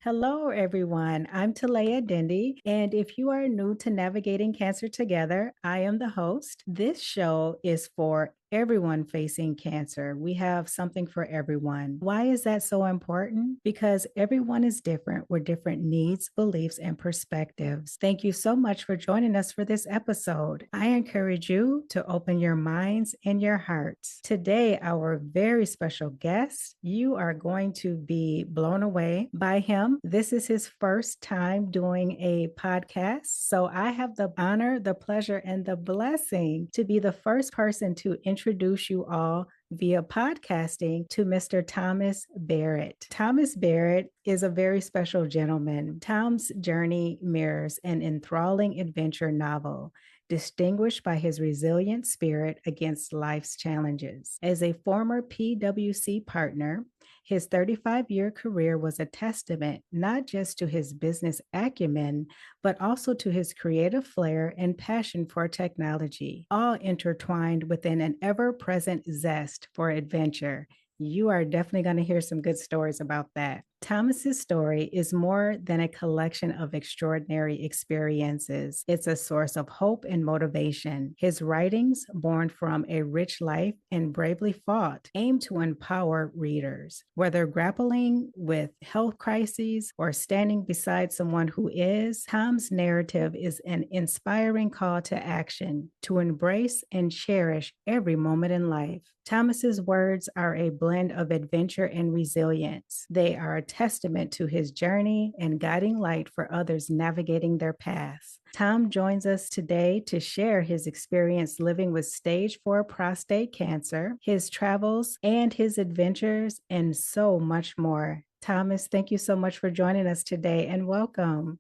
Hello, everyone. I'm Talaya Dendy, and if you are new to Navigating Cancer Together, I am the host. This show is for everyone facing cancer. We have something for everyone. Why is that so important? Because everyone is different with different needs, beliefs, and perspectives. Thank you so much for joining us for this episode. I encourage you to open your minds and your hearts. Today, our very special guest, you are going to be blown away by him. This is his first time doing a podcast. So I have the honor, the pleasure, and the blessing to be the first person to introduce you all via podcasting to Mr. Thomas Barrett. Thomas Barrett is a very special gentleman. Tom's journey mirrors an enthralling adventure novel distinguished by his resilient spirit against life's challenges. As a former PwC partner, his 35-year career was a testament not just to his business acumen, but also to his creative flair and passion for technology, all intertwined within an ever-present zest for adventure. You are definitely going to hear some good stories about that. Thomas's story is more than a collection of extraordinary experiences. It's a source of hope and motivation. His writings, born from a rich life and bravely fought, aim to empower readers. Whether grappling with health crises or standing beside someone who is, Tom's narrative is an inspiring call to action, to embrace and cherish every moment in life. Thomas's words are a blend of adventure and resilience. They are a testament to his journey and guiding light for others navigating their paths. Tom joins us today to share his experience living with stage 4 prostate cancer, his travels and his adventures, and so much more. Thomas, thank you so much for joining us today and welcome.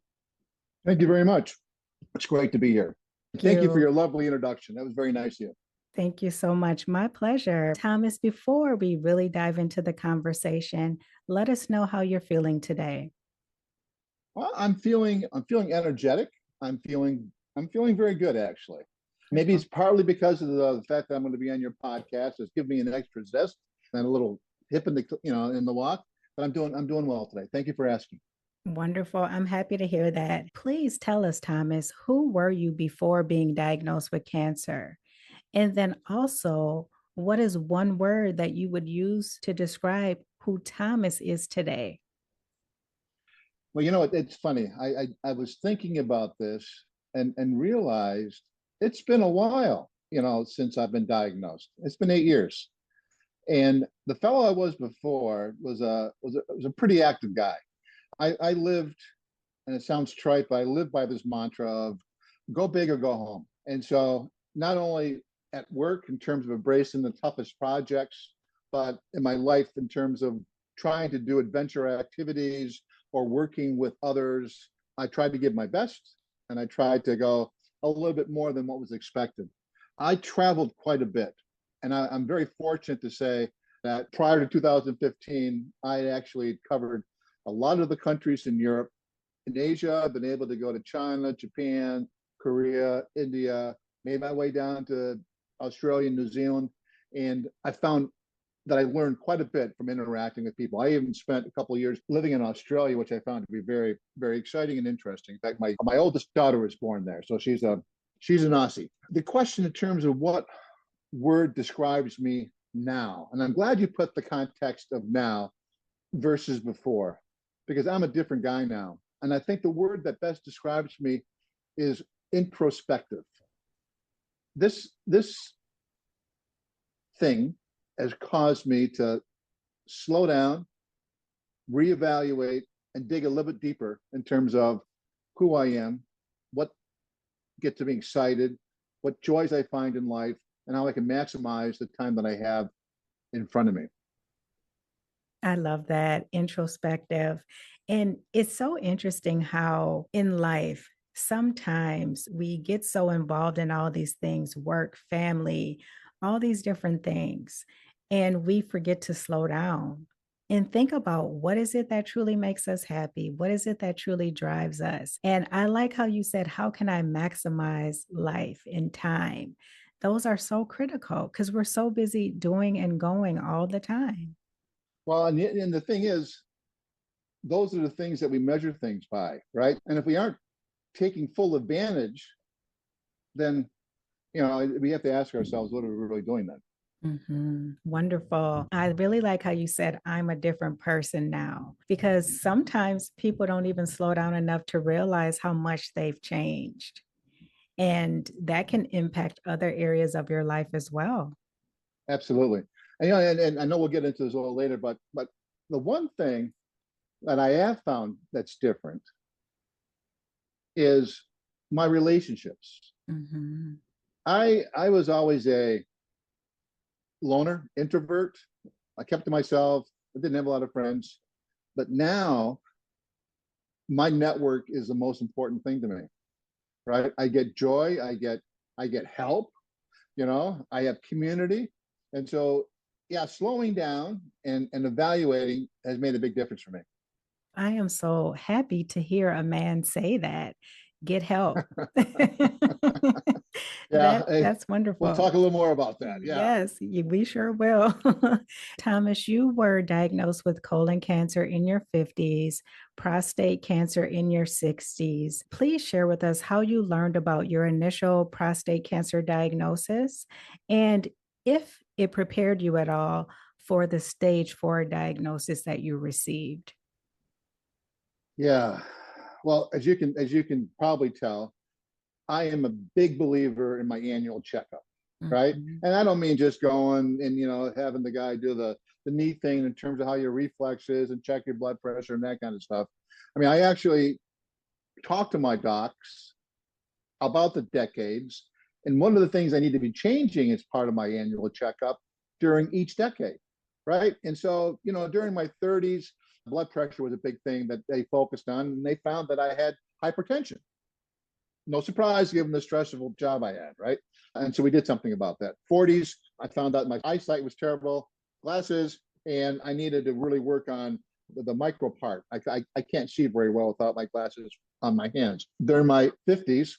Thank you very much. It's great to be here. Thank you for you. your lovely introduction. That was very nice of you. Thank you so much. My pleasure. Thomas, before we really dive into the conversation, let us know how you're feeling today. Well, I'm feeling energetic. I'm feeling very good actually. Maybe it's partly because of the fact that I'm going to be on your podcast. It's given me an extra zest and a little hip in the walk. But I'm doing well today. Thank you for asking. Wonderful. I'm happy to hear that. Please tell us, Thomas, who were you before being diagnosed with cancer? And then also, what is one word that you would use to describe who Thomas is today? Well, it's funny. I was thinking about this and realized it's been a while, since I've been diagnosed. It's been 8 years. And the fellow I was before was a pretty active guy. I lived, and it sounds trite, but I lived by this mantra of go big or go home. And so not only at work in terms of embracing the toughest projects, but in my life in terms of trying to do adventure activities or working with others, I tried to give my best and I tried to go a little bit more than what was expected. I traveled quite a bit, and I'm very fortunate to say that prior to 2015, I had actually covered a lot of the countries in Europe. In Asia, I've been able to go to China, Japan, Korea, India, made my way down to Australia, New Zealand, and I found that I learned quite a bit from interacting with people. I even spent a couple of years living in Australia, which I found to be very, very exciting and interesting. In fact, my oldest daughter was born there, so she's an Aussie. The question in terms of what word describes me now, and I'm glad you put the context of now versus before, because I'm a different guy now. And I think the word that best describes me is introspective. This thing has caused me to slow down, reevaluate, and dig a little bit deeper in terms of who I am, what gets me excited, what joys I find in life, and how I can maximize the time that I have in front of me. I love that introspective. And it's so interesting how in life, sometimes we get so involved in all these things work, family, all these different things, and we forget to slow down and think about what is it that truly makes us happy? What is it that truly drives us? And I like how you said, how can I maximize life and time? Those are so critical because we're so busy doing and going all the time. Well, and the thing is, those are the things that we measure things by, right? And if we aren't taking full advantage, then, we have to ask ourselves, what are we really doing then? Wonderful. I really like how you said, I'm a different person now, because sometimes people don't even slow down enough to realize how much they've changed. And that can impact other areas of your life as well. Absolutely. And I know we'll get into this a little later, but the one thing that I have found that's different is my relationships. Mm-hmm. I was always a loner, introvert. I kept to myself. I didn't have a lot of friends. But now my network is the most important thing to me, right? I get joy, I get help, I have community. And so yeah, slowing down and evaluating has made a big difference for me. I am so happy to hear a man say that. Get help. Yeah, hey, That's we'll wonderful. talk a little more about that. Yeah. Yes, we sure will. Thomas, you were diagnosed with colon cancer in your 50s, prostate cancer in your 60s. Please share with us how you learned about your initial prostate cancer diagnosis and if it prepared you at all for the stage 4 diagnosis that you received. Yeah. Well, as you can probably tell, I am a big believer in my annual checkup, right? Mhm. And I don't mean just going and having the guy do the neat thing in terms of how your reflex is and check your blood pressure and that kind of stuff. I mean, I actually talk to my docs about the decades, and one of the things I need to be changing as part of my annual checkup during each decade, right? And so, during my 30s, blood pressure was a big thing that they focused on, and they found that I had hypertension. No surprise given the stressful job I had, right? And so we did something about that. 40s, I found out my eyesight was terrible, glasses, and I needed to really work on the micro part. I can't see very well without my glasses on my hands. During my 50s,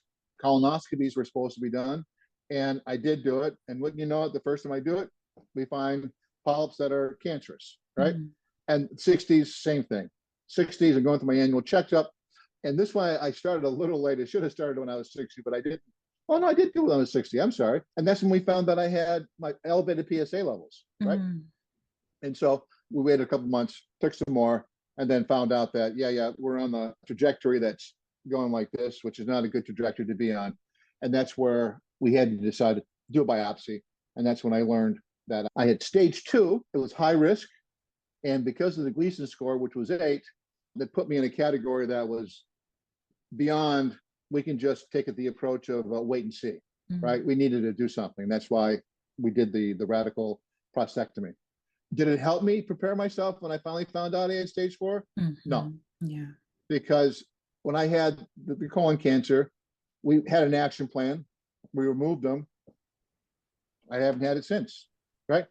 colonoscopies were supposed to be done, and I did do it. And wouldn't you know it, the first time I do it, we find polyps that are cancerous, right? Mhm. And 60s, same thing. 60s, I'm going through my annual checkup. And this one I started a little late. I should have started when I was 60, but I didn't. Oh no, I did do it when I was 60. I'm sorry. And that's when we found that I had my elevated PSA levels, right? Mhm. And so we waited a couple months, took some more, and then found out that yeah, we're on the trajectory that's going like this, which is not a good trajectory to be on. And that's where we had to decide to do a biopsy. And that's when I learned that I had stage 2. It was high risk, and because of the Gleason score, which was 8, that put me in a category that was beyond, we can just take it the approach of wait and see, right? Mhm. We needed to do something. That's why we did the radical prostatectomy. Did it help me prepare myself when I finally found out I had stage 4? No, Mhm. Yeah. because when I had the colon cancer, we had an action plan. We removed them. I haven't had it since, right?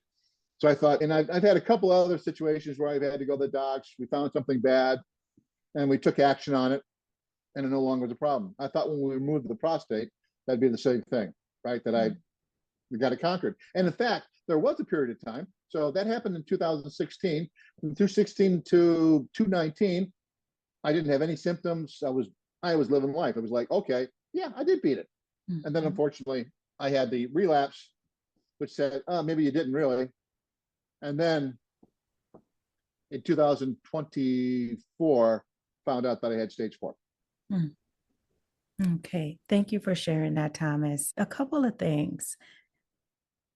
So I thought, and I've had a couple other situations where I've had to go to the docs. We found something bad, and we took action on it, and it no longer was a problem. I thought when we removed the prostate, that'd be the same thing, right? That I we got it conquered. And in fact, there was a period of time. So that happened in 2016. From 2016 to 2019, I didn't have any symptoms. I was living life. It was like, okay, yeah, I did beat it. And then Mhm. unfortunately, I had the relapse, which said, oh, maybe you didn't really. And then in 2024, found out that I had stage 4. Mm. Okay. Thank you for sharing that, Thomas. A couple of things.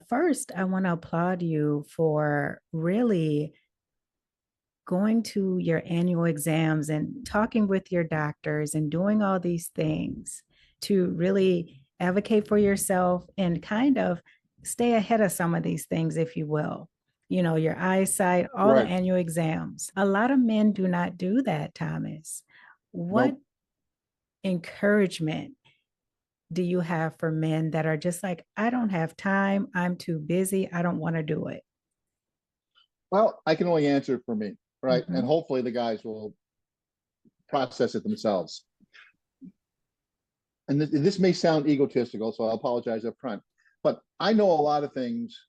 First, I want to applaud you for really going to your annual exams and talking with your doctors and doing all these things to really advocate for yourself and kind of stay ahead of some of these things, if you will. Your eyesight, all the Right. annual exams. A lot of men do not do that, Thomas. What Nope. encouragement do you have for men that are just like, I don't have time, I'm too busy, I don't want to do it? Well, I can only answer for me, right? And Mhm. hopefully the guys will process it themselves. And this may sound egotistical, so I'll apologize up front, but I know a lot of things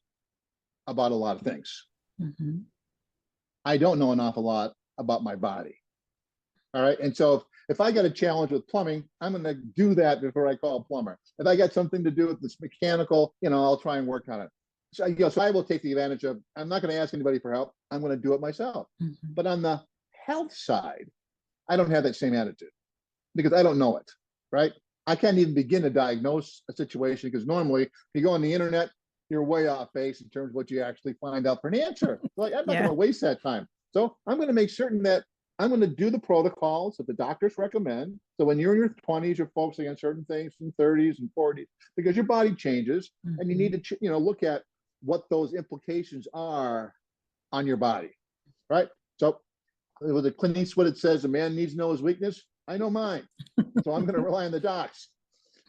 about a lot of things. Mhm. I don't know an awful lot about my body. All right. And so if I got a challenge with plumbing, I'm going to do that before I call a plumber. If I got something to do with this mechanical, I'll try and work on it. So I will take the advantage of, I'm not going to ask anybody for help. I'm going to do it myself. Mm-hmm. But on the health side, I don't have that same attitude because I don't know it, right? I can't even begin to diagnose a situation because normally if you go on the internet, you're way off base in terms of what you actually find out for an answer. Like, I'm not going to waste that time. So I'm going to make certain that I'm going to do the protocols that the doctors recommend. So when you're in your 20s, you're focusing on certain things from 30s and 40s because your body changes and you need to, look at what those implications are on your body, right? So with the Clint Eastwood, it says a man needs to know his weakness. I know mine. So I'm going to rely on the docs.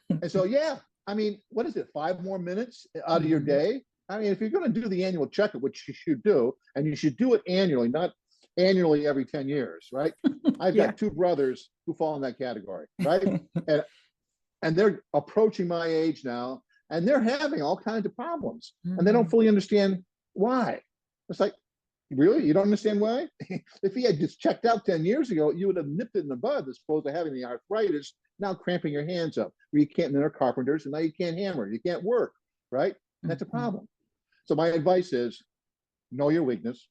And so, yeah, I mean, what is it? 5 more minutes out of your day? I mean, if you're going to do the annual checkup, which you should do, and you should do it annually, not annually every 10 years, right? I've got 2 brothers who fall in that category, right? and they're approaching my age now, and they're having all kinds of problems, and they don't fully understand why. It's like, really? You don't understand why? If he had just checked out 10 years ago, you would have nipped it in the bud as opposed to having the arthritis, now cramping your hands up. Where you can't, and they're carpenters, and now you can't hammer, you can't work, right? That's a problem. So my advice is know your weakness.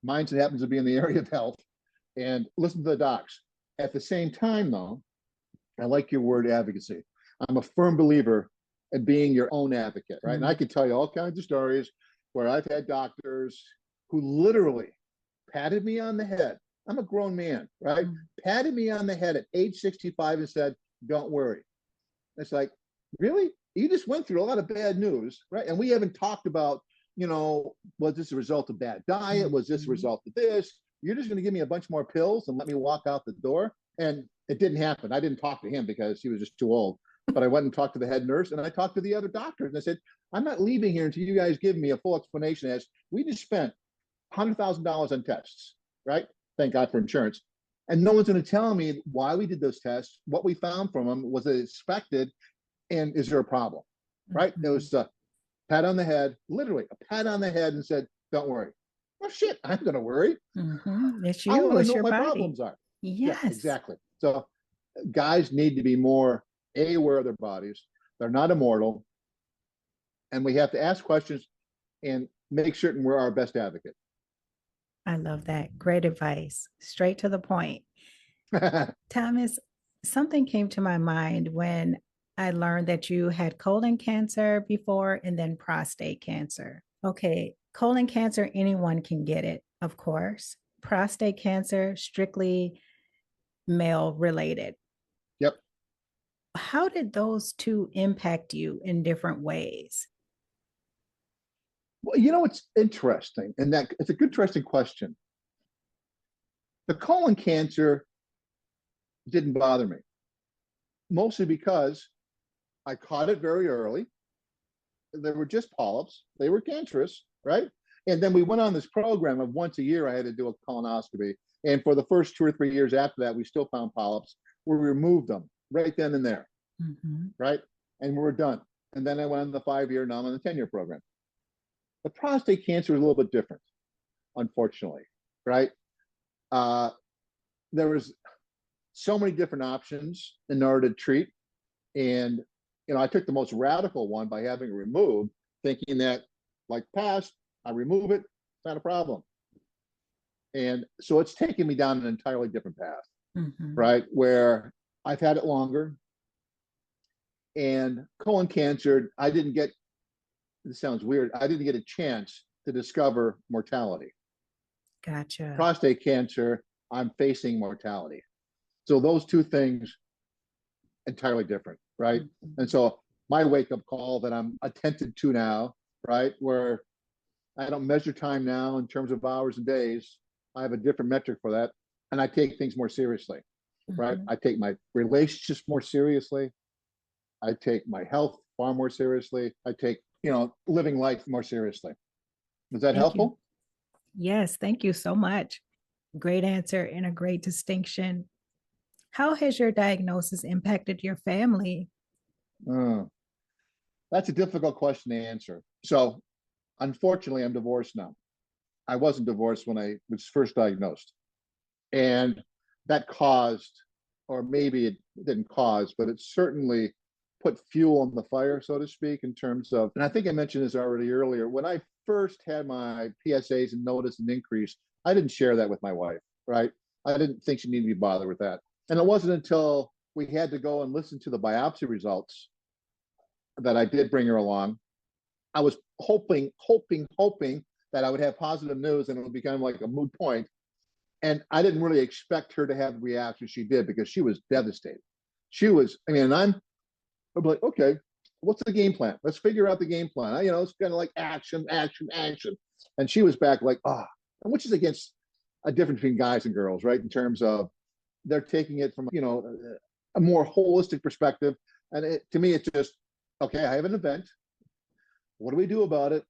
Mine happens to be in the area of health, and listen to the docs. At the same time, though, I like your word advocacy. I'm a firm believer in being your own advocate, right? And I can tell you all kinds of stories where I've had doctors who literally patted me on the head. I'm a grown man, right? Patted me on the head at age 65 and said, don't worry. It's like, really? You just went through a lot of bad news, right? And we haven't talked about, was this a result of bad diet? Was this a result of this? You're just going to give me a bunch more pills and let me walk out the door? And it didn't happen. I didn't talk to him because he was just too old. But I went and talked to the head nurse, and I talked to the other doctors. And I said, I'm not leaving here until you guys give me a full explanation as we just spent $100,000 on tests, right? Thank God for insurance. And no one's going to tell me why we did those tests, what we found from them, was it expected, and is there a problem, right? It was a pat on the head, literally a pat on the head, and said, don't worry. Well, shit, I'm going to worry. It's I you, want to it's know your what my body. problems are. Yes. Yeah, exactly. So guys need to be more aware of their bodies. They're not immortal. And we have to ask questions and make certain we're our best advocate. I love that. Great advice. Straight to the point. Thomas, something came to my mind when I learned that you had colon cancer before and then prostate cancer. Okay, colon cancer, anyone can get it, of course. Prostate cancer, strictly male related. Yep. How did those two impact you in different ways? Well, it's interesting, and that it's a good, interesting question. The colon cancer didn't bother me, mostly because I caught it very early. They were just polyps. They were cancerous, right? And then we went on this program of once a year, I had to do a colonoscopy. And for the first 2 or 3 years after that, we still found polyps. We removed them right then and there, right? And we were done. And then I went on the 5-year, now I'm on the 10-year program. The prostate cancer is a little bit different, unfortunately, right? There was so many different options in order to treat. And, I took the most radical one by having it removed, thinking that, like past, I remove it, it's not a problem. And so it's taken me down an entirely different path, right? Where I've had it longer. And colon cancer, I didn't get, this sounds weird, I didn't get a chance to discover mortality. Gotcha. Prostate cancer, I'm facing mortality. So those two things, entirely different, right? And so my wake-up call that I'm attentive to now, right, where I don't measure time now in terms of hours and days. I have a different metric for that. And I take things more seriously, right? I take my relationships more seriously. I take my health far more seriously. I take, living life more seriously. Is that helpful? Yes, thank you so much. Great answer and a great distinction. How has your diagnosis impacted your family? That's a difficult question to answer. So, unfortunately, I'm divorced now. I wasn't divorced when I was first diagnosed. And that caused, or maybe it didn't cause, but it certainly put fuel on the fire, so to speak, in terms of, and I think I mentioned this already earlier, when I first had my PSAs and noticed an increase, I didn't share that with my wife, right? I didn't think she needed to be bothered with that. And it wasn't until we had to go and listen to the biopsy results that I did bring her along. I was hoping that I would have positive news and it would become like a moot point. And I didn't really expect her to have the reaction she did because she was devastated. She was, I mean, I'm like, okay, what's the game plan? Let's figure out the game plan. It's kind of like action, action, action. And she was back like, which is against a difference between guys and girls, right? In terms of they're taking it from, a more holistic perspective. And to me, it's just, okay, I have an event. What do we do about it?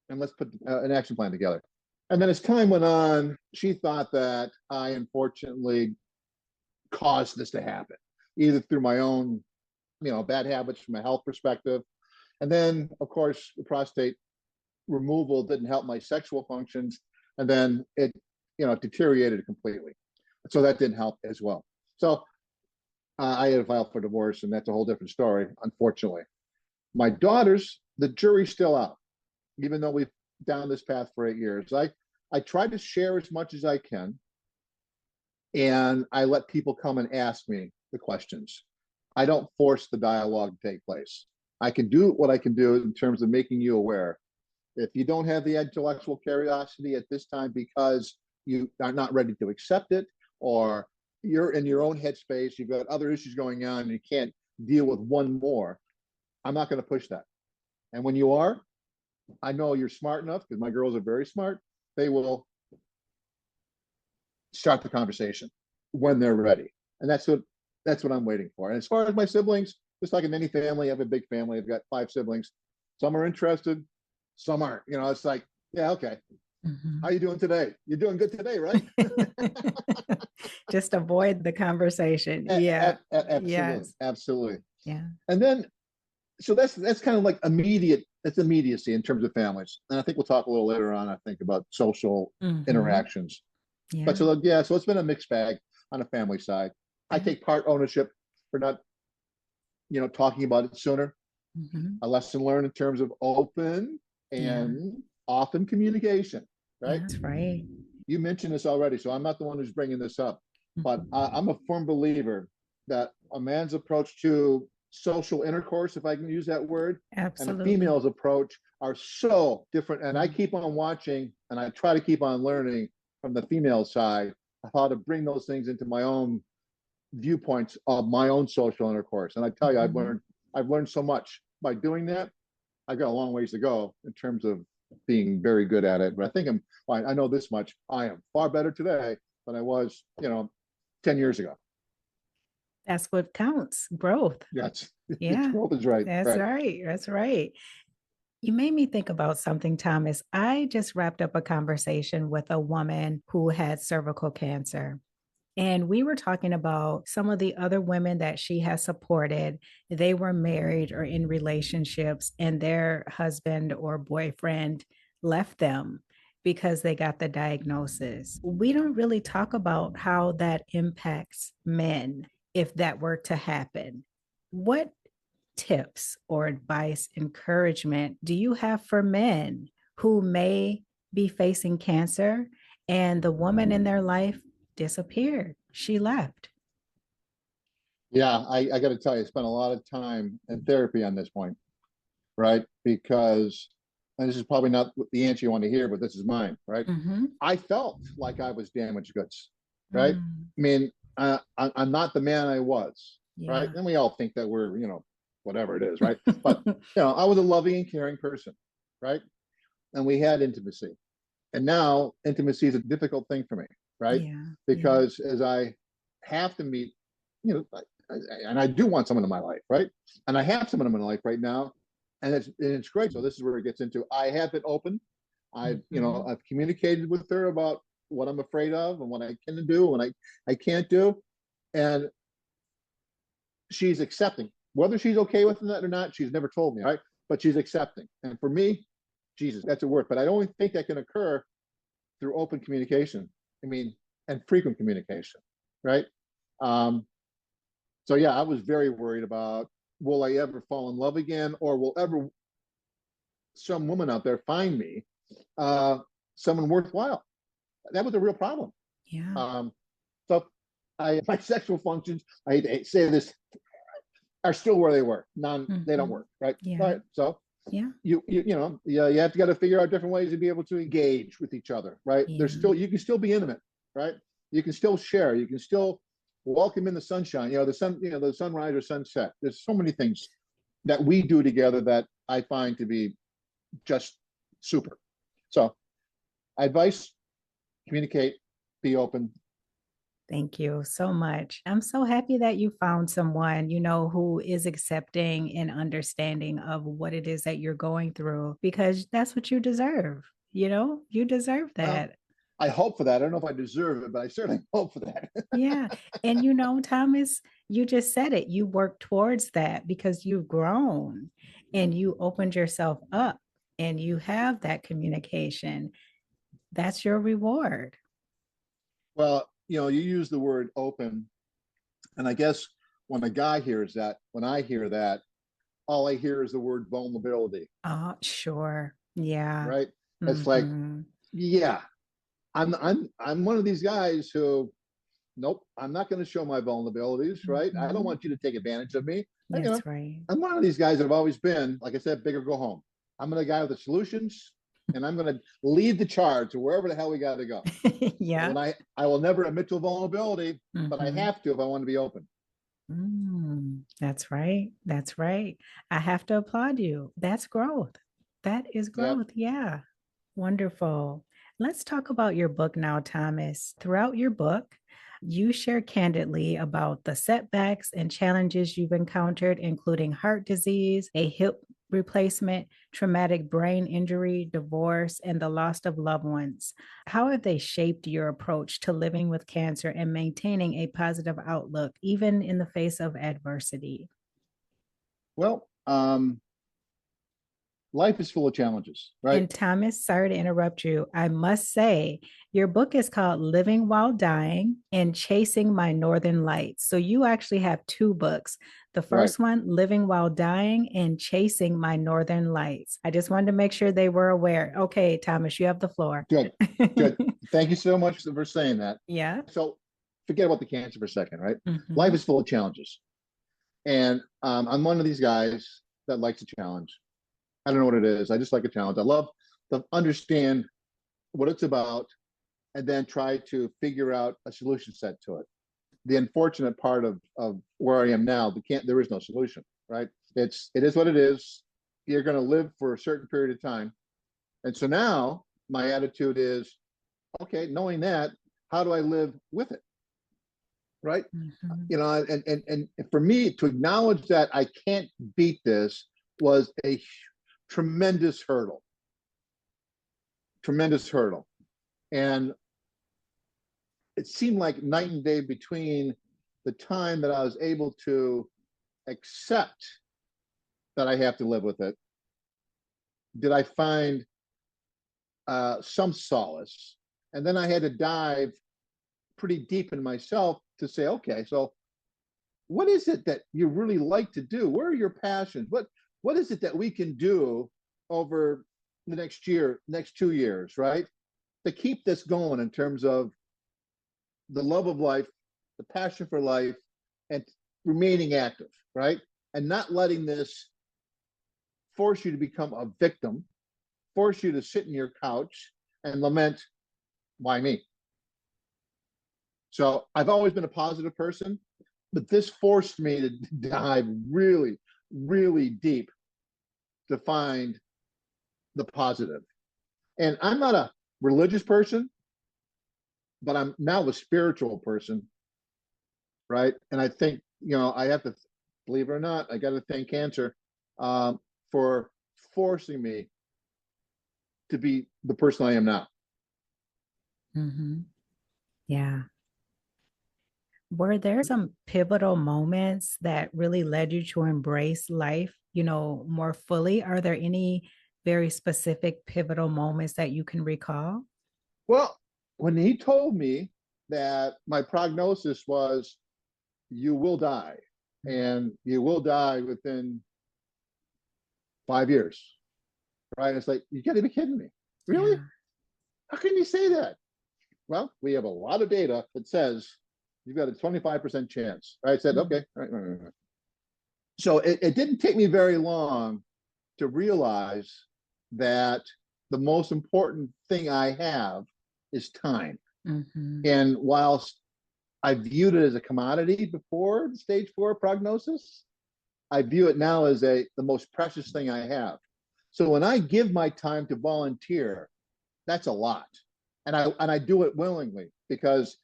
And let's put an action plan together. And then as time went on, she thought that I unfortunately caused this to happen, either through my own, bad habits from a health perspective. And then, of course, the prostate removal didn't help my sexual functions. And then it, deteriorated completely. So that didn't help as well. So I had to file for divorce, and that's a whole different story, unfortunately. My daughters, the jury's still out, even though we've down this path for 8 years. I try to share as much as I can, and I let people come and ask me the questions. I don't force the dialogue to take place. I can do what I can do in terms of making you aware. If you don't have the intellectual curiosity at this time because you are not ready to accept it, or you're in your own headspace, you've got other issues going on, and you can't deal with one more, I'm not going to push that. And when you are, I know you're smart enough, because my girls are very smart. They will start the conversation when they're ready. And that's what I'm waiting for. And as far as my siblings, just like in any family, I have a big family. I've got 5 siblings. Some are interested, some aren't. It's like, yeah, okay. Mm-hmm. How you doing today? You're doing good today, right? Just avoid the conversation. Yeah. Absolutely. Yes. Absolutely. Yeah. And then, so that's kind of like it's immediacy in terms of families. And I think we'll talk a little later on, I think, about social interactions. Yeah. But so it's been a mixed bag on the family side. I take part ownership for not, talking about it sooner. A lesson learned in terms of open and often communication, right? That's right. You mentioned this already, so I'm not the one who's bringing this up, but I'm a firm believer that a man's approach to social intercourse, if I can use that word, and a female's approach are so different. And I keep on watching, and I try to keep on learning from the female side of how to bring those things into my own viewpoints of my own social intercourse. And I tell you, I've learned so much by doing that. I've got a long ways to go in terms of being very good at it. But I think I know this much. I am far better today than I was, 10 years ago. That's what counts. Growth. Yes. Yeah. Growth is right. That's right. That's right. You made me think about something, Thomas. I just wrapped up a conversation with a woman who had cervical cancer. And we were talking about some of the other women that she has supported. They were married or in relationships, and their husband or boyfriend left them because they got the diagnosis. We don't really talk about how that impacts men if that were to happen. What tips or advice, encouragement do you have for men who may be facing cancer and the woman in their life disappeared? She left. Yeah, I got to tell you, I spent a lot of time in therapy on this point, right? Because, and this is probably not the answer you want to hear, but this is mine, right? I felt like I was damaged goods, right? I mean, I'm not the man I was, right? And we all think that we're, whatever it is, right? But, I was a loving and caring person, right? And we had intimacy. And now intimacy is a difficult thing for me, right? Because as I have to meet, and I do want someone in my life, right? And I have someone in my life right now, and it's great. So this is where it gets into. I have been open. I've communicated with her about what I'm afraid of and what I can do and I can't do, and she's accepting. Whether she's okay with that or not, she's never told me, right? But she's accepting. And for me, Jesus, that's a word. But I don't think that can occur through open communication. I mean, and frequent communication. right? Um, so yeah, I was very worried about, will I ever fall in love again, or will ever some woman out there find me uh, someone worthwhile? That was a real problem. Yeah. So my sexual functions, I hate to say this, are still where they were. They don't Mm-hmm. work, right? All Yeah. right. So Yeah. you have to got to figure out different ways to be able to engage with each other, right? There's Yeah. still, you can still be intimate, right? You can still share. You can still welcome in the sunshine. The sun, the sunrise or sunset. There's so many things that we do together that I find to be just super. So, advice: communicate, be open. Thank you so much. I'm so happy that you found someone, who is accepting and understanding of what it is that you're going through because that's what you deserve. You deserve Well, that. I hope for that. I don't know if I deserve it, but I certainly hope for that. Yeah. And Thomas, you just said it. You work towards that because you've grown and you opened yourself up and you have that communication. That's your reward. Well, you use the word open, and I guess when a guy hears that, when I hear that, all I hear is the word vulnerability, Oh, sure. Yeah. right? It's like, Hmm. yeah, I'm one of these guys who, nope, I'm not going to show my vulnerabilities, right? I don't Hmm. want you to take advantage of me. That's right. I'm one of these guys that have always been, like I said, bigger go home. I'm the guy with the solutions, and I'm going to lead the charge to wherever the hell we got to go. So Yeah. I will never admit to vulnerability, but I Hmm. have to if I want to be open. That's right. That's right. I have to applaud you. That's growth. That is Yeah. growth. Yeah. Wonderful. Let's talk about your book now, Thomas. Throughout your book, you share candidly about the setbacks and challenges you've encountered, including heart disease, a hip replacement, traumatic brain injury, divorce, and the loss of loved ones. How have they shaped your approach to living with cancer and maintaining a positive outlook, even in the face of adversity? Well, life is full of challenges, right? And Thomas, sorry to interrupt you. I must say, your book is called Living While Dying and Chasing My Northern Lights. So you actually have two books. The Right. first one, Living While Dying and Chasing My Northern Lights. I just wanted to make sure they were aware. Okay, Thomas, you have the floor. Good. Good. Thank you so much for saying that. Yeah. So forget about the cancer for a second, right? Life Hmm. is full of challenges. And I'm one of these guys that likes a challenge. I don't know what it is. I just like a challenge. I love to understand what it's about and then try to figure out a solution set to it. The unfortunate part of where I am now, there is no solution, right? It is what it is. You're going to live for a certain period of time. And so now my attitude is, okay, knowing that, how do I live with it? Right. Hmm. And for me to acknowledge that I can't beat this was a tremendous hurdle, tremendous hurdle. And it seemed like night and day between the time that I was able to accept that I have to live with it. Did I find some solace? And then I had to dive pretty deep in myself to say, okay, so what is it that you really like to do? Where are your passions? What is it that we can do over the next year, next 2 years, right? To keep this going in terms of the love of life, the passion for life, and remaining active, right? And not letting this force you to become a victim, force you to sit in your couch and lament, why me? So I've always been a positive person, but this forced me to dive really, really deep to find the positive. And I'm not a religious person, but I'm now a spiritual person, right? And I think, I have to, believe it or not, I got to thank cancer for forcing me to be the person I am now. Hmm. Yeah. Were there some pivotal moments that really led you to embrace life, more fully? Are there any very specific pivotal moments that you can recall? Well, when he told me that my prognosis was you will die, and you will die within 5 years, right? It's like, you got to be kidding me. Really? Yeah. How can you say that? Well, we have a lot of data that says you've got a 25% chance. I said, okay, right. So it didn't take me very long to realize that the most important thing I have is time. Mm-hmm. And whilst I viewed it as a commodity before the stage 4 prognosis, I view it now as the most precious thing I have. So when I give my time to volunteer, that's a lot. And I do it willingly, because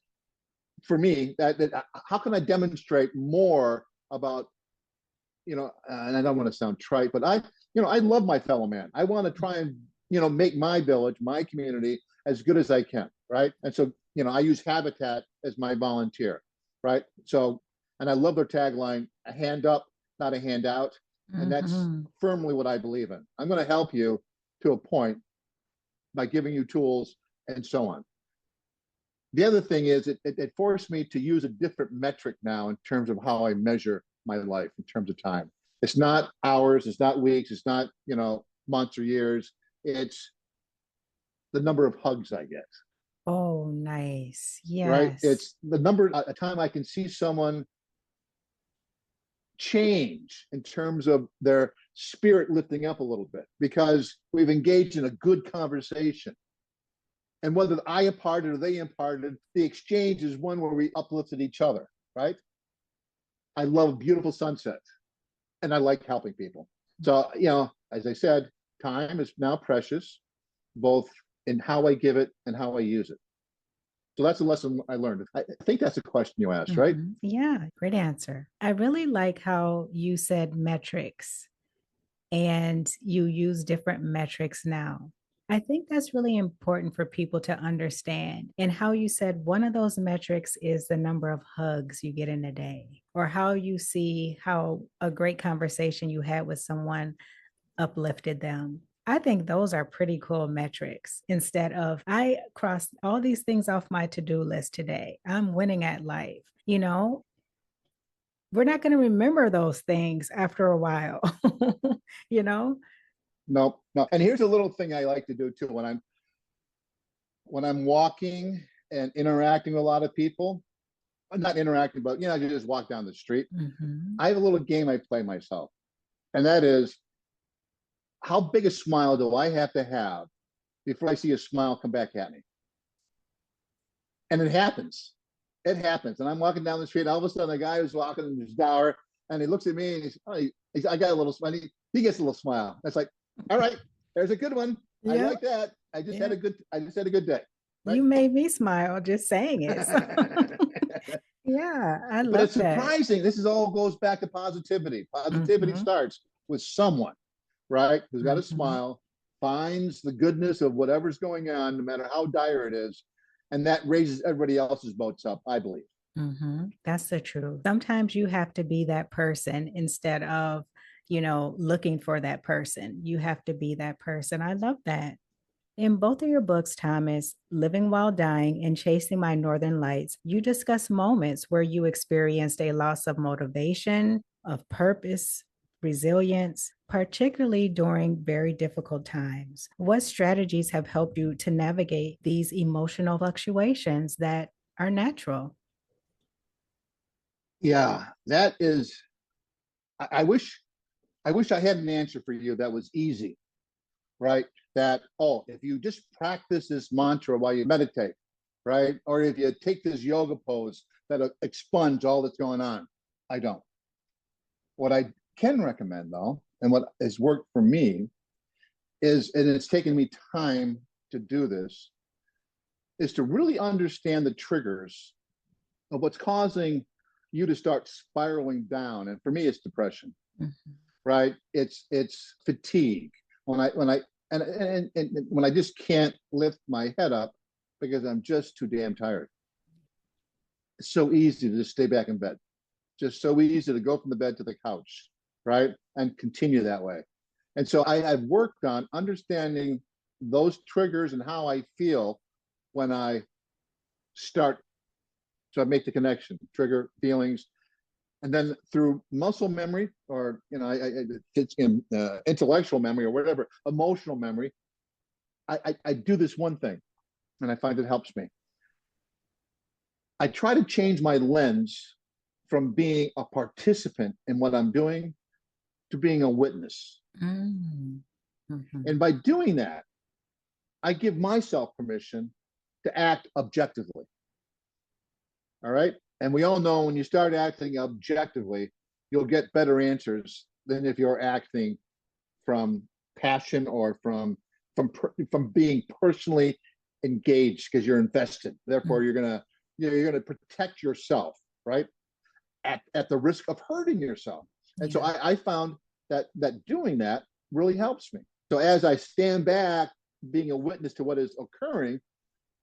for me, that how can I demonstrate more about, and I don't want to sound trite, but I love my fellow man. I want to try and, make my village, my community as good as I can, right? And so, I use Habitat as my volunteer, right? So, and I love their tagline, a hand up, not a handout. And that's firmly what I believe in. I'm going to help you to a point by giving you tools and so on. The other thing is it forced me to use a different metric now in terms of how I measure my life in terms of time. It's not hours, it's not weeks, it's not, months or years. It's the number of hugs I get. Oh, nice. Right? Yes. It's the number of time I can see someone change in terms of their spirit lifting up a little bit because we've engaged in a good conversation. And whether I imparted or they imparted, the exchange is one where we uplifted each other, right? I love beautiful sunsets, and I like helping people. So, as I said, time is now precious, both in how I give it and how I use it. So that's a lesson I learned. I think that's a question you asked, right? Yeah, great answer. I really like how you said metrics and you use different metrics now. I think that's really important for people to understand. And how you said one of those metrics is the number of hugs you get in a day, or how you see how a great conversation you had with someone uplifted them. I think those are pretty cool metrics instead of I crossed all these things off my to-do list today. I'm winning at life. We're not going to remember those things after a while, you know? No. And here's a little thing I like to do too when I'm walking and interacting with a lot of people. I'm not interacting, but you just walk down the street. I have a little game I play myself, and that is, how big a smile do I have to have before I see a smile come back at me? And it happens. It happens. And I'm walking down the street, and all of a sudden, a guy who's walking in his dower, and he looks at me, and I got a little smile. He gets a little smile. It's like, all right, there's a good one. I like that. I just had a good day. Right? You made me smile just saying it. Yeah, I love that. But it's surprising. This all goes back to positivity. Positivity starts with someone, right, who's got a smile, finds the goodness of whatever's going on, no matter how dire it is, and that raises everybody else's boats up, I believe. That's the truth. Sometimes you have to be that person instead of, looking for that person. You have to be that person. I love that. In both of your books, Thomas, Living While Dying and Chasing My Northern Lights, you discuss moments where you experienced a loss of motivation, of purpose, resilience, particularly during very difficult times. What strategies have helped you to navigate these emotional fluctuations that are natural? Yeah, that is, I wish I had an answer for you that was easy, right? That, if you just practice this mantra while you meditate, right? Or if you take this yoga pose, that'll expunge all that's going on. I don't. What I can recommend, though, and what has worked for me is, and it's taken me time to do this, is to really understand the triggers of what's causing you to start spiraling down. And for me, it's depression, right? It's fatigue. When I just can't lift my head up because I'm just too damn tired. It's so easy to just stay back in bed. Just so easy to go from the bed to the couch, right? And continue that way. And so I've worked on understanding those triggers and how I feel when I start So I make the connection, trigger feelings, and then through muscle memory, or it's in intellectual memory or whatever, emotional memory, I do this one thing, and I find it helps me. I try to change my lens from being a participant in what I'm doing to being a witness. Mm-hmm. And by doing that, I give myself permission to act objectively. All right. And we all know when you start acting objectively, you'll get better answers than if you're acting from passion or from being personally engaged because you're invested. Therefore, you're gonna protect yourself, right? At the risk of hurting yourself. And so I found that doing that really helps me. So as I stand back, being a witness to what is occurring,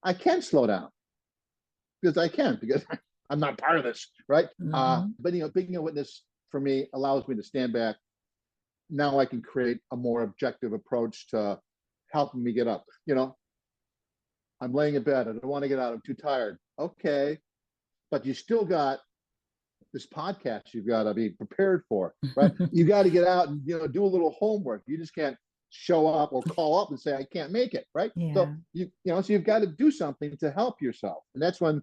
I can slow down because I'm not part of this, right? But being a witness for me allows me to stand back. Now I can create a more objective approach to helping me get up. I'm laying in bed. I don't want to get out. I'm too tired. Okay, but you still got this podcast you've got to be prepared for, right? You got to get out and do a little homework. You just can't show up or call up and say I can't make it, right? So so you've got to do something to help yourself, and that's when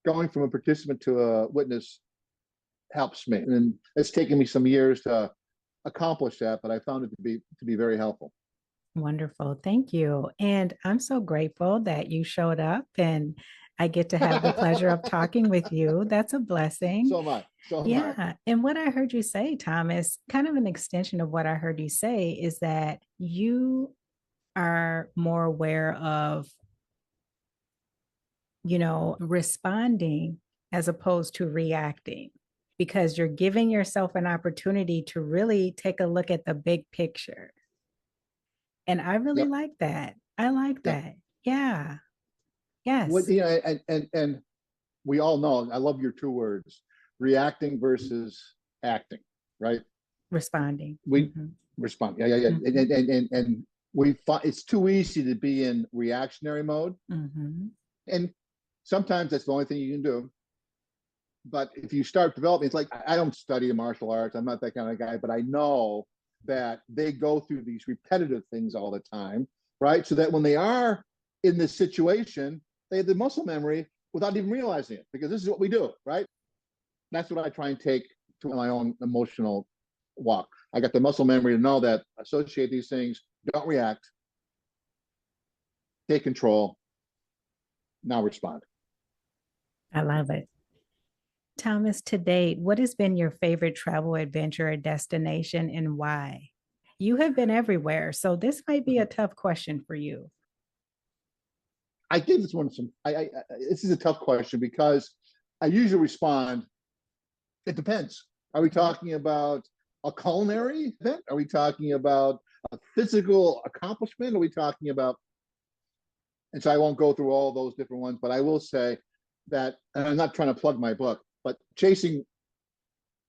going from a participant to a witness helps me. And it's taken me some years to accomplish that, but I found it to be very helpful. Wonderful. Thank you. And I'm so grateful that you showed up and I get to have the pleasure of talking with you. That's a blessing. So am I. Yeah. And what I heard you say, Thomas, kind of an extension of what I heard you say is that you are more aware of, responding as opposed to reacting, because you're giving yourself an opportunity to really take a look at the big picture. And I really like that. I like that. Yeah. Yes. And we all know, I love your two words, reacting versus acting, right? Responding. We respond. Yeah. And we find it's too easy to be in reactionary mode. And sometimes that's the only thing you can do. But if you start developing, it's like, I don't study martial arts. I'm not that kind of guy, but I know that they go through these repetitive things all the time, right? So that when they are in this situation, they have the muscle memory without even realizing it, because this is what we do, right? That's what I try and take to my own emotional walk. I got the muscle memory to know that associate these things, don't react, take control, now respond. I love it. Thomas, to date, what has been your favorite travel adventure or destination and why? You have been everywhere, so this might be a tough question for you. I gave this one some, this is a tough question because I usually respond, it depends. Are we talking about a culinary event? Are we talking about a physical accomplishment? Are we talking about, and so I won't go through all those different ones, but I will say that, and I'm not trying to plug my book, but Chasing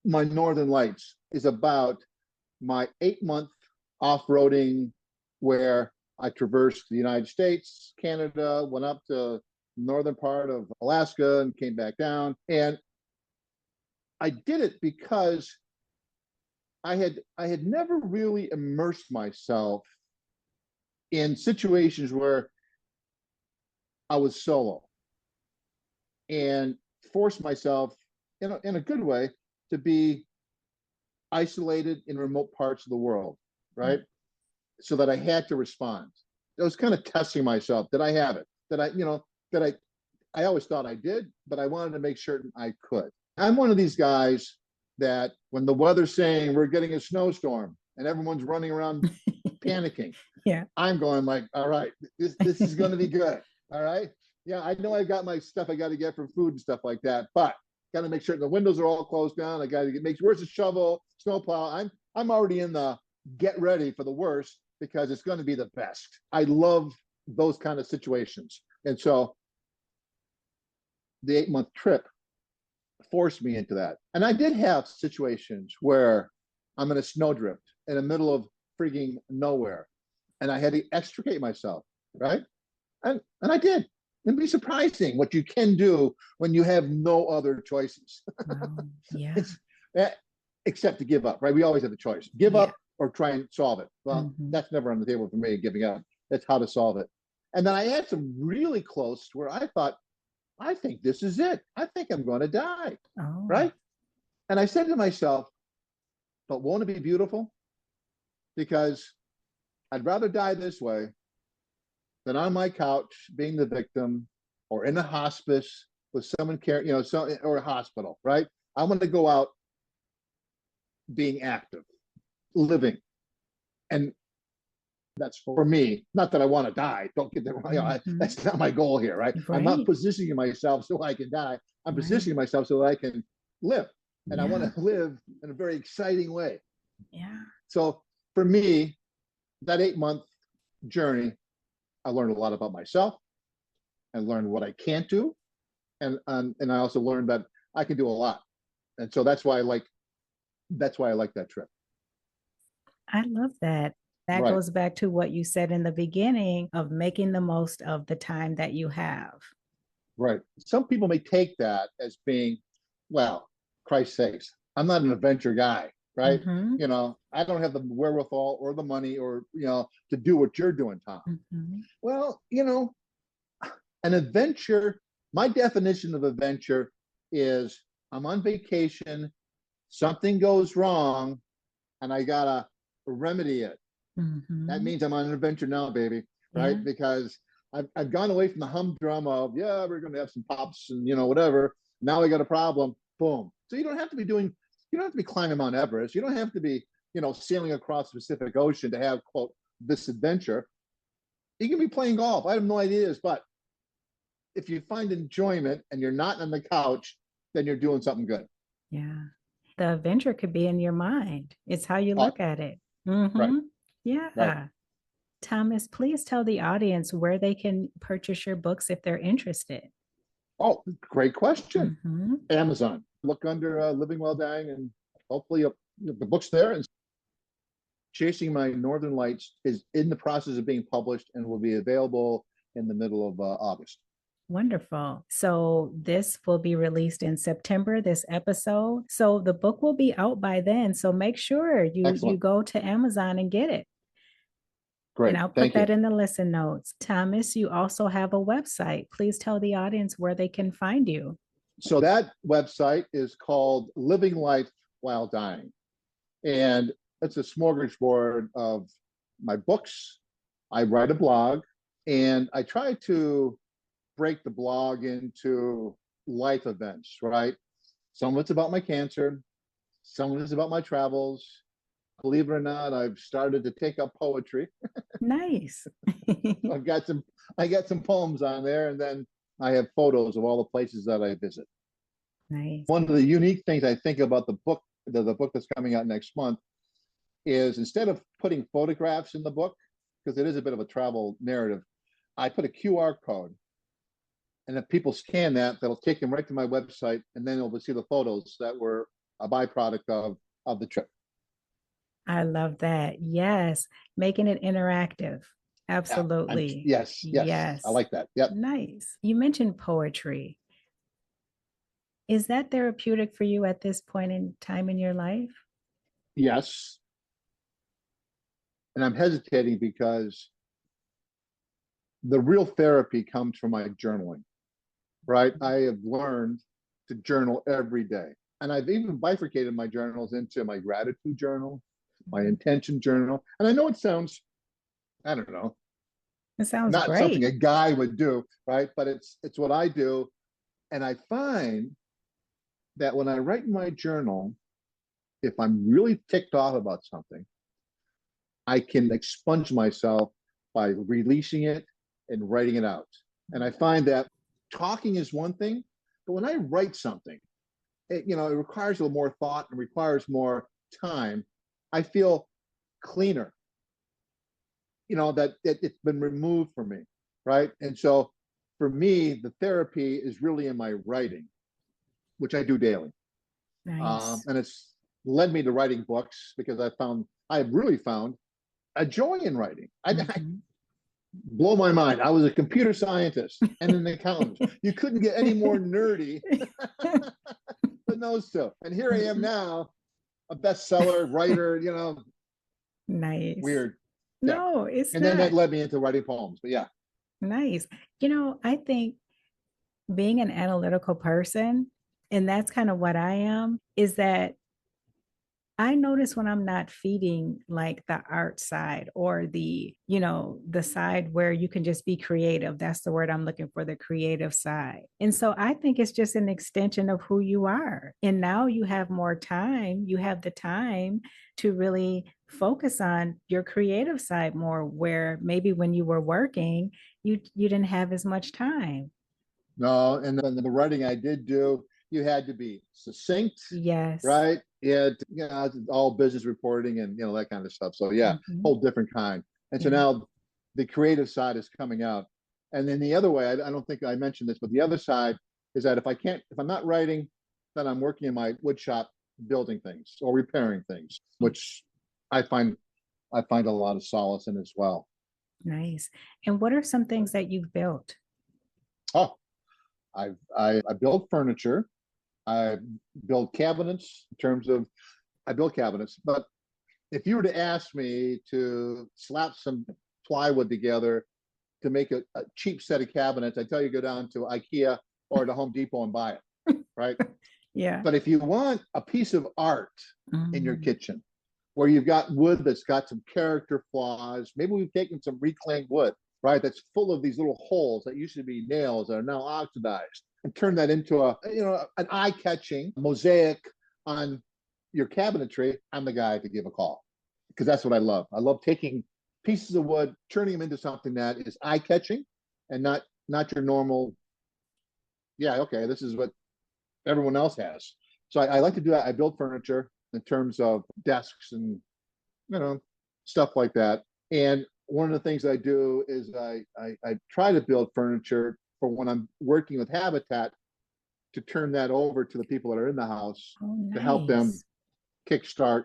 My Northern Lights is about my 8-month off-roading where I traversed the United States, Canada, went up to the northern part of Alaska and came back down. And I did it because I had never really immersed myself in situations where I was solo and forced myself in a good way to be isolated in remote parts of the world, right? So that I had to respond. I was kind of testing myself. Did I have it? I always thought I did, but I wanted to make certain I could. I'm one of these guys that when the weather's saying we're getting a snowstorm and everyone's running around panicking, I'm going like, all right, this is going to be good. All right. Yeah, I know I got my stuff I got to get for food and stuff like that, but got to make sure the windows are all closed down. I got to make sure, where's the shovel, snowplow? I'm already in the get ready for the worst because it's going to be the best. I love those kind of situations. And so the 8-month trip forced me into that. And I did have situations where I'm in a snowdrift in the middle of freaking nowhere and I had to extricate myself, right? And I did. It'd be surprising what you can do when you have no other choices. Wow. Yeah. It's except to give up, right? We always have a choice: give Yeah. up or try and solve it. Well, that's never on the table for me, giving up. That's how to solve it. And then I had some really close where I thought, I think this is it. I think I'm going to die, Oh. right? And I said to myself, but won't it be beautiful? Because I'd rather die this way than on my couch being the victim, or in a hospice with someone care, or a hospital, right? I want to go out being active, living. And that's for me. Not that I want to die. Don't get that wrong. That's not my goal here, right? I'm not positioning myself so I can die. I'm positioning myself so that I can live. And I want to live in a very exciting way. Yeah. So for me, that 8-month journey, I learned a lot about myself. I learned what I can't do. And I also learned that I can do a lot. And so that's why I like that trip. I love that. That Right. goes back to what you said in the beginning of making the most of the time that you have. Right. Some people may take that as being, well, Christ's sakes, I'm not an adventure guy, right? I don't have the wherewithal or the money or, to do what you're doing, Tom. Well, an adventure, my definition of adventure is I'm on vacation, something goes wrong, and I gotta remedy it. That means I'm on an adventure now, baby, right? Yeah. Because I've gone away from the humdrum of, we're going to have some pops and, whatever. Now we got a problem. Boom. So you don't have to be climbing Mount Everest. You don't have to be, sailing across the Pacific Ocean to have, quote, this adventure. You can be playing golf. I have no ideas, but if you find enjoyment and you're not on the couch, then you're doing something good. Yeah. The adventure could be in your mind. It's how you look at it. Right. Yeah. Right. Thomas, please tell the audience where they can purchase your books if they're interested. Oh, great question. Amazon. Look under Living While Dying, and hopefully the book's there. And Chasing My Northern Lights is in the process of being published and will be available in the middle of August. Wonderful. So this will be released in September, this episode. So the book will be out by then. So make sure you go to Amazon and get it. Great. And I'll put that in the listen notes. Thomas, you also have a website. Please tell the audience where they can find you. So that website is called Living Life While Dying. And it's a smorgasbord of my books. I write a blog, and I try to break the blog into life events, right? Some of it's about my cancer. Some of it's about my travels. Believe it or not, I've started to take up poetry. Nice. I got some poems on there, and then I have photos of all the places that I visit. Nice. One of the unique things I think about the book that's coming out next month, is instead of putting photographs in the book, because it is a bit of a travel narrative, I put a QR code. And if people scan that, that'll take them right to my website, and then they'll see the photos that were a byproduct of the trip. I love that. Yes. Making it interactive. Absolutely. Yes. I like that. Yep. Nice. You mentioned poetry. Is that therapeutic for you at this point in time in your life? Yes. And I'm hesitating because the real therapy comes from my journaling, right? I have learned to journal every day. And I've even bifurcated my journals into my gratitude journal, my intention journal. And I know it sounds, I don't know, it sounds not great. Something a guy would do, right? But it's what I do. And I find that when I write in my journal, if I'm really ticked off about something, I can expunge myself by releasing it and writing it out. And I find that talking is one thing, but when I write something, it requires a little more thought and requires more time. I feel cleaner, that it's been removed from me, right? And so for me, the therapy is really in my writing, which I do daily. Nice. And it's led me to writing books because I have really found a joy in writing. blow my mind. I was a computer scientist and an accountant. You couldn't get any more nerdy than those two. And here I am now, a bestseller writer, Nice. weird. Yeah. No, it's And then that not. led me into writing poems. But yeah. Nice. I think being an analytical person, and that's kind of what I am, is that I notice when I'm not feeding like the art side or the side where you can just be creative. That's the word I'm looking for, the creative side. And so I think it's just an extension of who you are. And now you have more time. You have the time to really focus on your creative side more, where maybe when you were working, you didn't have as much time. No, and then the writing I did do, you had to be succinct, Yes. right? It's all business reporting and that kind of stuff. So yeah, Mhm. whole different kind. And so Yeah. now the creative side is coming out. And then the other way, I don't think I mentioned this, but the other side is that if I'm not writing, then I'm working in my wood shop building things or repairing things, which I find I find a lot of solace in as well. Nice. And what are some things that you've built? Oh, I build furniture. I build cabinets in terms of I build cabinets. But if you were to ask me to slap some plywood together to make a cheap set of cabinets, I tell you go down to IKEA or to Home Depot and buy it, right? Yeah. But if you want a piece of art in your Mm, kitchen where you've got wood that's got some character flaws, maybe we've taken some reclaimed wood, right? That's full of these little holes that used to be nails that are now oxidized, and turn that into an eye-catching mosaic on your cabinetry. I'm the guy to give a call because that's what I love. I love taking pieces of wood, turning them into something that is eye-catching and not your normal. Yeah, okay, this is what everyone else has. So I like to do that. I build furniture in terms of desks and you know stuff like that. And one of the things I do is I try to build furniture for when I'm working with Habitat to turn that over to the people that are in the house oh, to help them nice. kickstart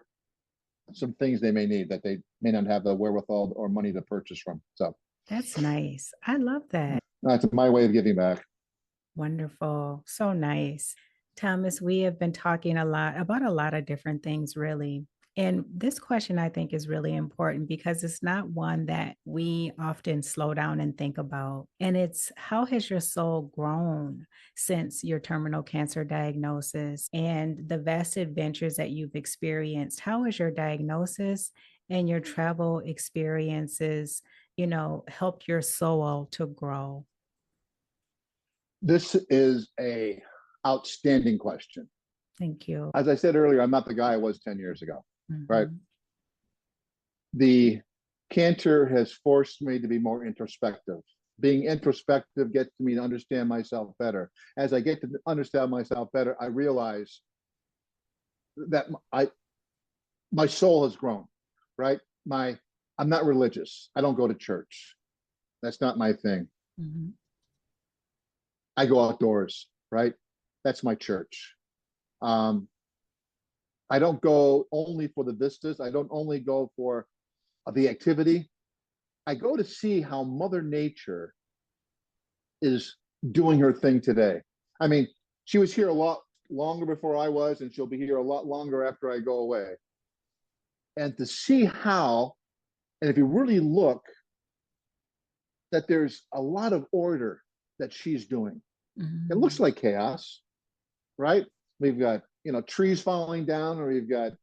some things they may need that they may not have the wherewithal or money to purchase from. So That's nice. I love that. that's my way of giving back. Wonderful. So nice. Thomas, we have been talking a lot about a lot of different things, really. And this question, I think, is really important because it's not one that we often slow down and think about. And it's how has your soul grown since your terminal cancer diagnosis and the vast adventures that you've experienced? How has your diagnosis and your travel experiences, helped your soul to grow? This is a outstanding question. Thank you. As I said earlier, I'm not the guy I was 10 years ago, right? Mhm. The cancer has forced me to be more introspective. Being introspective gets me to understand myself better. As I get to understand myself better, I realize that my soul has grown, right? I'm not religious. I don't go to church. That's not my thing. Mhm. I go outdoors, right? That's my church. Um, I don't go only for the vistas. I don't only go for the activity. I go to see how Mother Nature is doing her thing today. I mean, she was here a lot longer before I was, and she'll be here a lot longer after I go away. And to see how, and if you really look, that there's a lot of order that she's doing. It looks Mhm. like chaos, right? We've got trees falling down, or we've got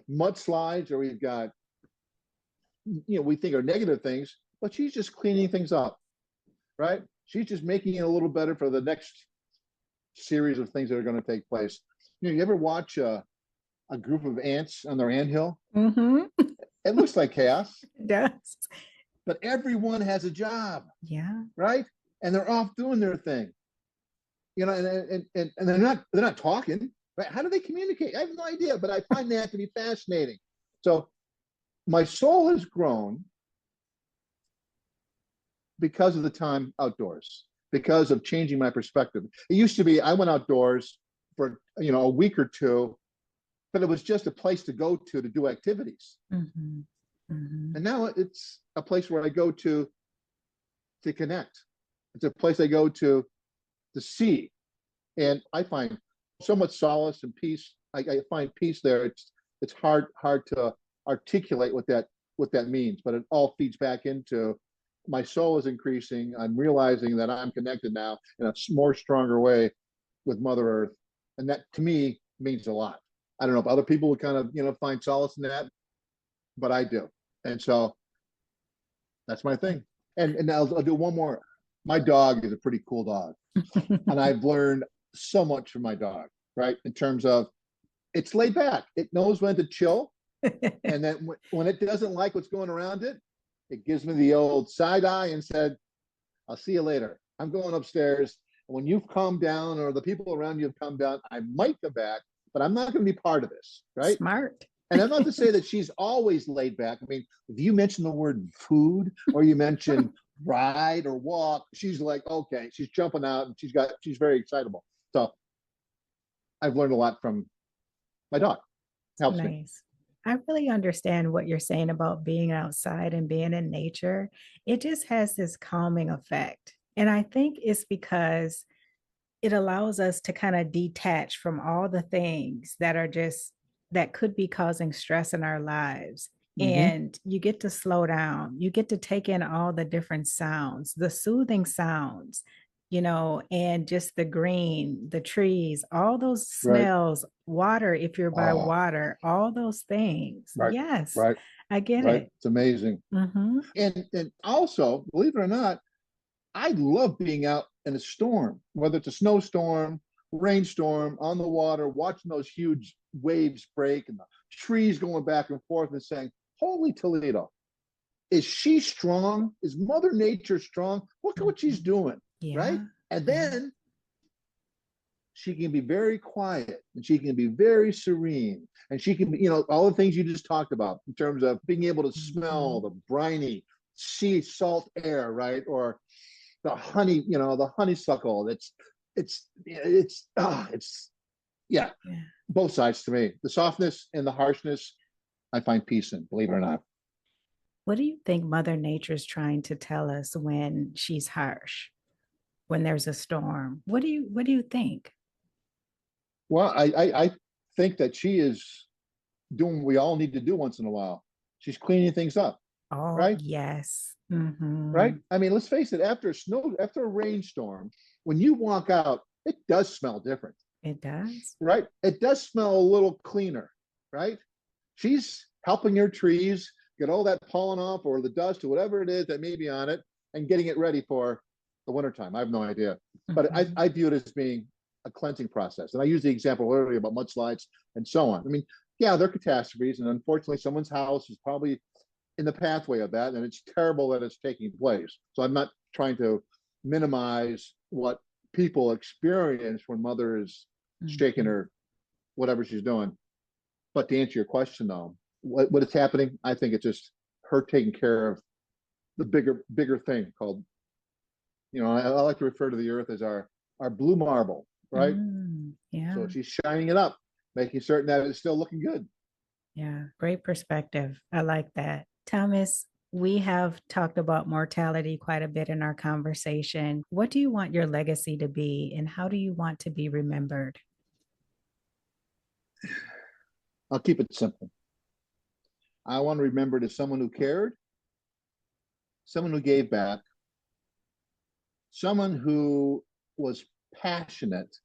mudslides, or we've got we think are negative things, but she's just cleaning things up, right? She's just making it a little better for the next series of things that are going to take place. You ever watch a group of ants on their anthill? Mhm. It looks like chaos, It does. but everyone has a job, Yeah. right? And they're off doing their thing, and they're not talking. Right? How do they communicate? I have no idea, but I find that to be fascinating. So my soul has grown because of the time outdoors, because of changing my perspective. It used to be I went outdoors for a week or two, but it was just a place to go to do activities. Mhm. Mhm. And now it's a place where I go to to connect. It's a place I go to see. And I find so much solace and peace. I find peace there. It's hard to articulate what that means, but it all feeds back into my soul is increasing. I'm realizing that I'm connected now in a more stronger way with Mother Earth, and that to me means a lot. I don't know if other people would kind of find solace in that, but I do, and so that's my thing. And I'll do one more. My dog is a pretty cool dog, and I've learned so much from my dog, right? In terms of it's laid back. It knows when to chill. And then when it doesn't like what's going around it, it gives me the old side eye and said, I'll see you later. I'm going upstairs. When you've calmed down or the people around you have calmed down, I might come back, but I'm not going to be part of this, right? Smart. And I'm not to say that she's always laid back. I mean, if you mention the word food or you mention ride or walk, she's like, okay, she's jumping out and she's very excitable. So I've learned a lot from my dog. Helps me. Nice. I really understand what you're saying about being outside and being in nature. It just has this calming effect. And I think it's because it allows us to kind of detach from all the things that could be causing stress in our lives. And you get to slow down. You get to take in all the different sounds, the soothing sounds, and just the green, the trees, all those Right. smells, water, if you're by Oh, water, all those things. right. Yes, Right. I get Right. it. It's amazing. Hmm. And also, believe it or not, I love being out in a storm, whether it's a snowstorm, rainstorm, on the water, watching those huge waves break and the trees going back and forth and saying, holy Toledo, is she strong? Is Mother Nature strong? Look at what she's doing, Yeah. right? And Yeah. then she can be very quiet and she can be very serene. And she can be, all the things you just talked about in terms of being able to smell the briny sea salt air, right? Or the honey, the honeysuckle. Yeah, both sides to me. The softness and the harshness, I find peace in, believe it or not. What do you think Mother Nature's trying to tell us when she's harsh, when there's a storm? What do you think? Well, I think that she is doing what we all need to do once in a while. She's cleaning things up, Oh, right? yes. Right? I mean, let's face it, after a rainstorm, when you walk out, it does smell different, It does. right? It does smell a little cleaner, right? She's helping your trees get all that pollen off or the dust or whatever it is that may be on it and getting it ready for the wintertime. I have no idea. But I view it as being a cleansing process. And I used the example earlier about mudslides and so on. I mean, yeah, they're catastrophes. And unfortunately, someone's house is probably in the pathway of that. And it's terrible that it's taking place. So I'm not trying to minimize what people experience when Mother is shaking her, whatever she's doing. But to answer your question, though, what is happening, I think it's just her taking care of the bigger thing called, I like to refer to the earth as our blue marble, right? Yeah. So she's shining it up, making certain that it's still looking good. Yeah. Great perspective. I like that. Thomas, we have talked about mortality quite a bit in our conversation. What do you want your legacy to be, and how do you want to be remembered? I'll keep it simple. I want to remember as someone who cared, someone who gave back, someone who was passionate,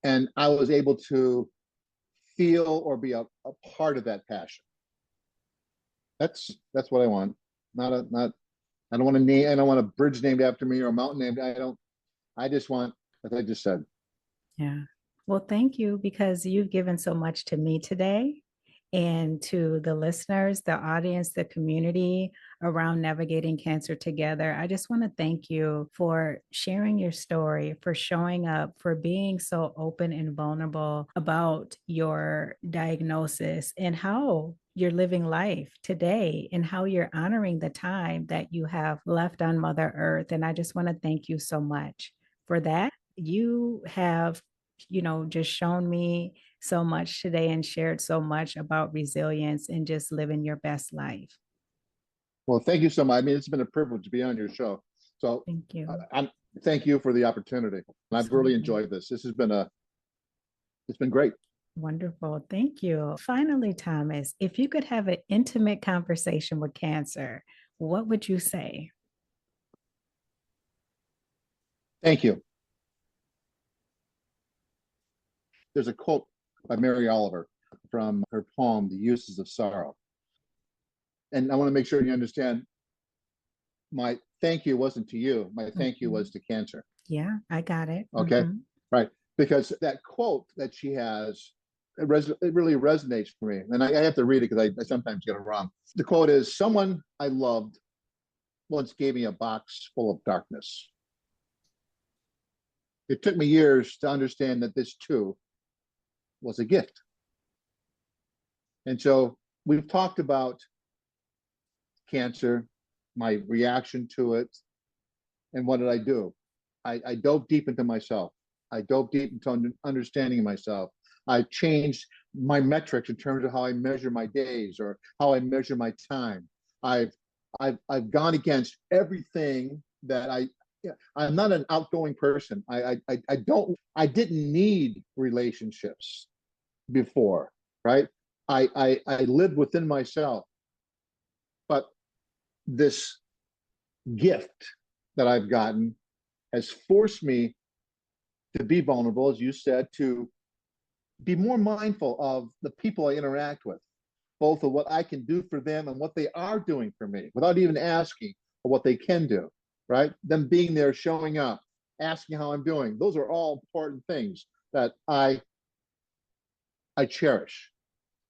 and I was able to feel or be a part of that passion. That's what I want. I don't want to name. I don't want a bridge named after me or a mountain named. I just want, as I just said. Yeah. Well, thank you, because you've given so much to me today and to the listeners, the audience, the community around navigating cancer together. I just want to thank you for sharing your story, for showing up, for being so open and vulnerable about your diagnosis and how you're living life today and how you're honoring the time that you have left on Mother Earth. And I just want to thank you so much for that. You have just shown me so much today and shared so much about resilience and just living your best life. Well, thank you so much. I mean, it's been a privilege to be on your show. So Thank you. thank you for the opportunity. And I've really Absolutely. enjoyed this. It's been great. Wonderful. Thank you. Finally, Thomas, if you could have an intimate conversation with cancer, what would you say? Thank you. There's a quote by Mary Oliver from her poem, The Uses of Sorrow. And I want to make sure you understand my thank you wasn't to you. My thank you was to cancer. Yeah, I got it. Okay. Right. Because that quote that she has, it really resonates for me. And I have to read it because I sometimes get it wrong. The quote is, someone I loved once gave me a box full of darkness. It took me years to understand that this too was a gift. And so we've talked about cancer, my reaction to it, and what did I do? I dove deep into myself. I dove deep into understanding myself. I changed my metrics in terms of how I measure my days or how I measure my time. I've gone against everything that I'm not an outgoing person. I didn't need relationships before, right? I lived within myself. But this gift that I've gotten has forced me to be vulnerable, as you said, to be more mindful of the people I interact with, both of what I can do for them and what they are doing for me without even asking for what they can do, right? Them being there, showing up, asking how I'm doing. Those are all important things that I cherish.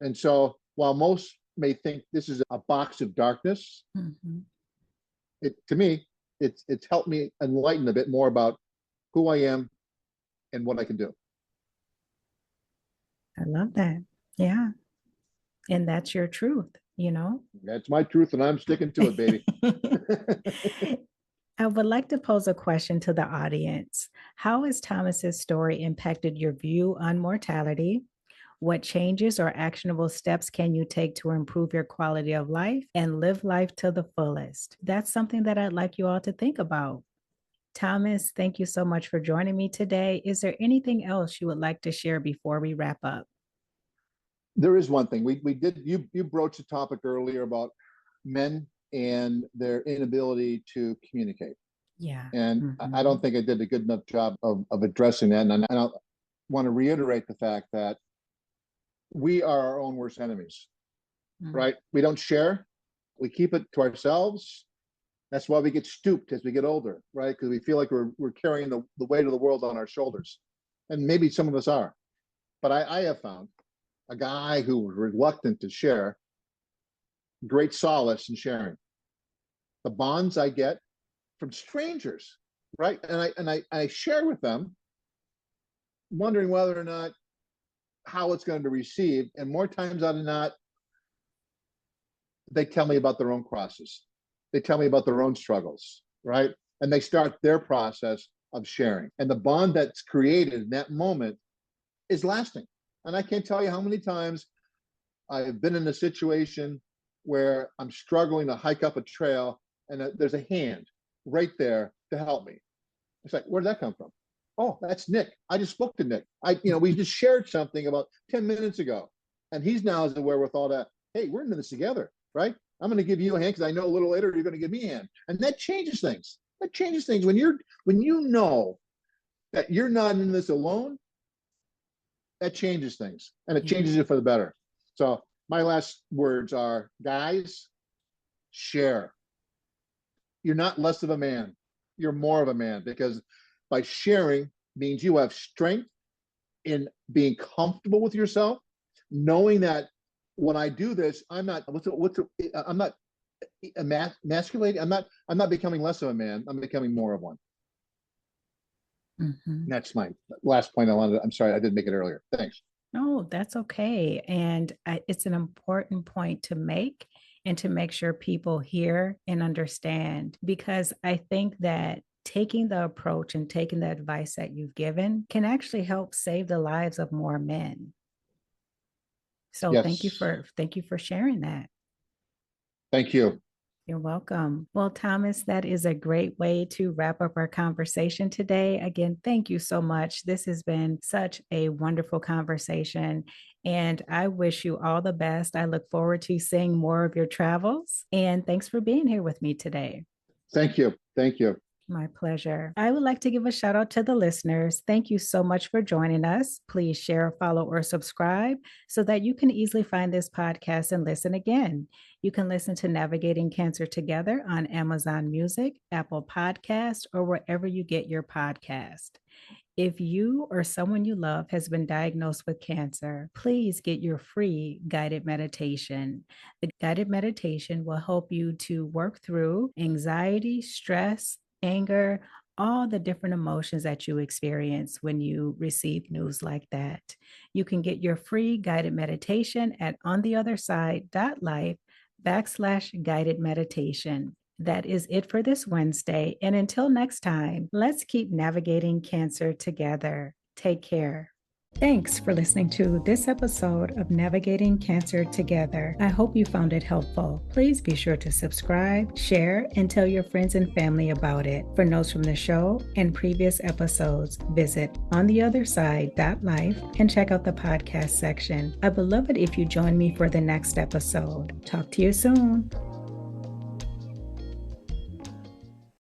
And so while most may think this is a box of darkness, to me, it's helped me enlighten a bit more about who I am and what I can do. I love that. Yeah. And that's your truth, you know? That's my truth, and I'm sticking to it, baby. I would like to pose a question to the audience. How has Thomas's story impacted your view on mortality? What changes or actionable steps can you take to improve your quality of life and live life to the fullest? That's something that I'd like you all to think about. Thomas, thank you so much for joining me today. Is there anything else you would like to share before we wrap up? There is one thing we did. You broached a topic earlier about men and their inability to communicate. Yeah. And I don't think I did a good enough job of addressing that. And I want to reiterate the fact that we are our own worst enemies, right? We don't share. We keep it to ourselves. That's why we get stooped as we get older, right? Because we feel like we're carrying the weight of the world on our shoulders. And maybe some of us are. But I have found a guy who was reluctant to share great solace in sharing. The bonds I get from strangers, right? And I share with them, wondering whether or not how it's going to be received. And more times than not, they tell me about their own crosses. They tell me about their own struggles, right? And they start their process of sharing. And the bond that's created in that moment is lasting. And I can't tell you how many times I've been in a situation where I'm struggling to hike up a trail and there's a hand right there to help me. It's like, where did that come from? Oh, that's Nick. I just spoke to Nick. We just shared something about 10 minutes ago. And he's now has the wherewithal to, hey, we're in this together, right? I'm going to give you a hand because I know a little later you're going to give me a hand. And that changes things. That changes things. When you know that you're not in this alone, that changes things. And it changes it for the better. So my last words are, guys, share. You're not less of a man. You're more of a man, because by sharing means you have strength in being comfortable with yourself, knowing that when I do this, I'm not emasculating. I'm not becoming less of a man. I'm becoming more of one. That's my last point I wanted. I'm sorry, I didn't make it earlier. Thanks. No, that's okay. And it's an important point to make and to make sure people hear and understand, because I think that taking the approach and taking the advice that you've given can actually help save the lives of more men. So Yes. thank you for sharing that. Thank you. You're welcome. Well, Thomas, that is a great way to wrap up our conversation today. Again, thank you so much. This has been such a wonderful conversation, and I wish you all the best. I look forward to seeing more of your travels, and thanks for being here with me today. Thank you. Thank you. My pleasure. I would like to give a shout out to the listeners. Thank you so much for joining us. Please share, follow, or subscribe so that you can easily find this podcast and listen again. You can listen to Navigating Cancer Together on Amazon Music, Apple Podcast, or wherever you get your podcast. If you or someone you love has been diagnosed with cancer, please get your free guided meditation. The guided meditation will help you to work through anxiety, stress, anger, all the different emotions that you experience when you receive news like that. You can get your free guided meditation at ontheotherside.life/guided meditation. That is it for this Wednesday. And until next time, let's keep navigating cancer together. Take care. Thanks for listening to this episode of Navigating Cancer Together. I hope you found it helpful. Please be sure to subscribe, share, and tell your friends and family about it. For notes from the show and previous episodes, visit ontheotherside.life and check out the podcast section. I would love it if you join me for the next episode. Talk to you soon.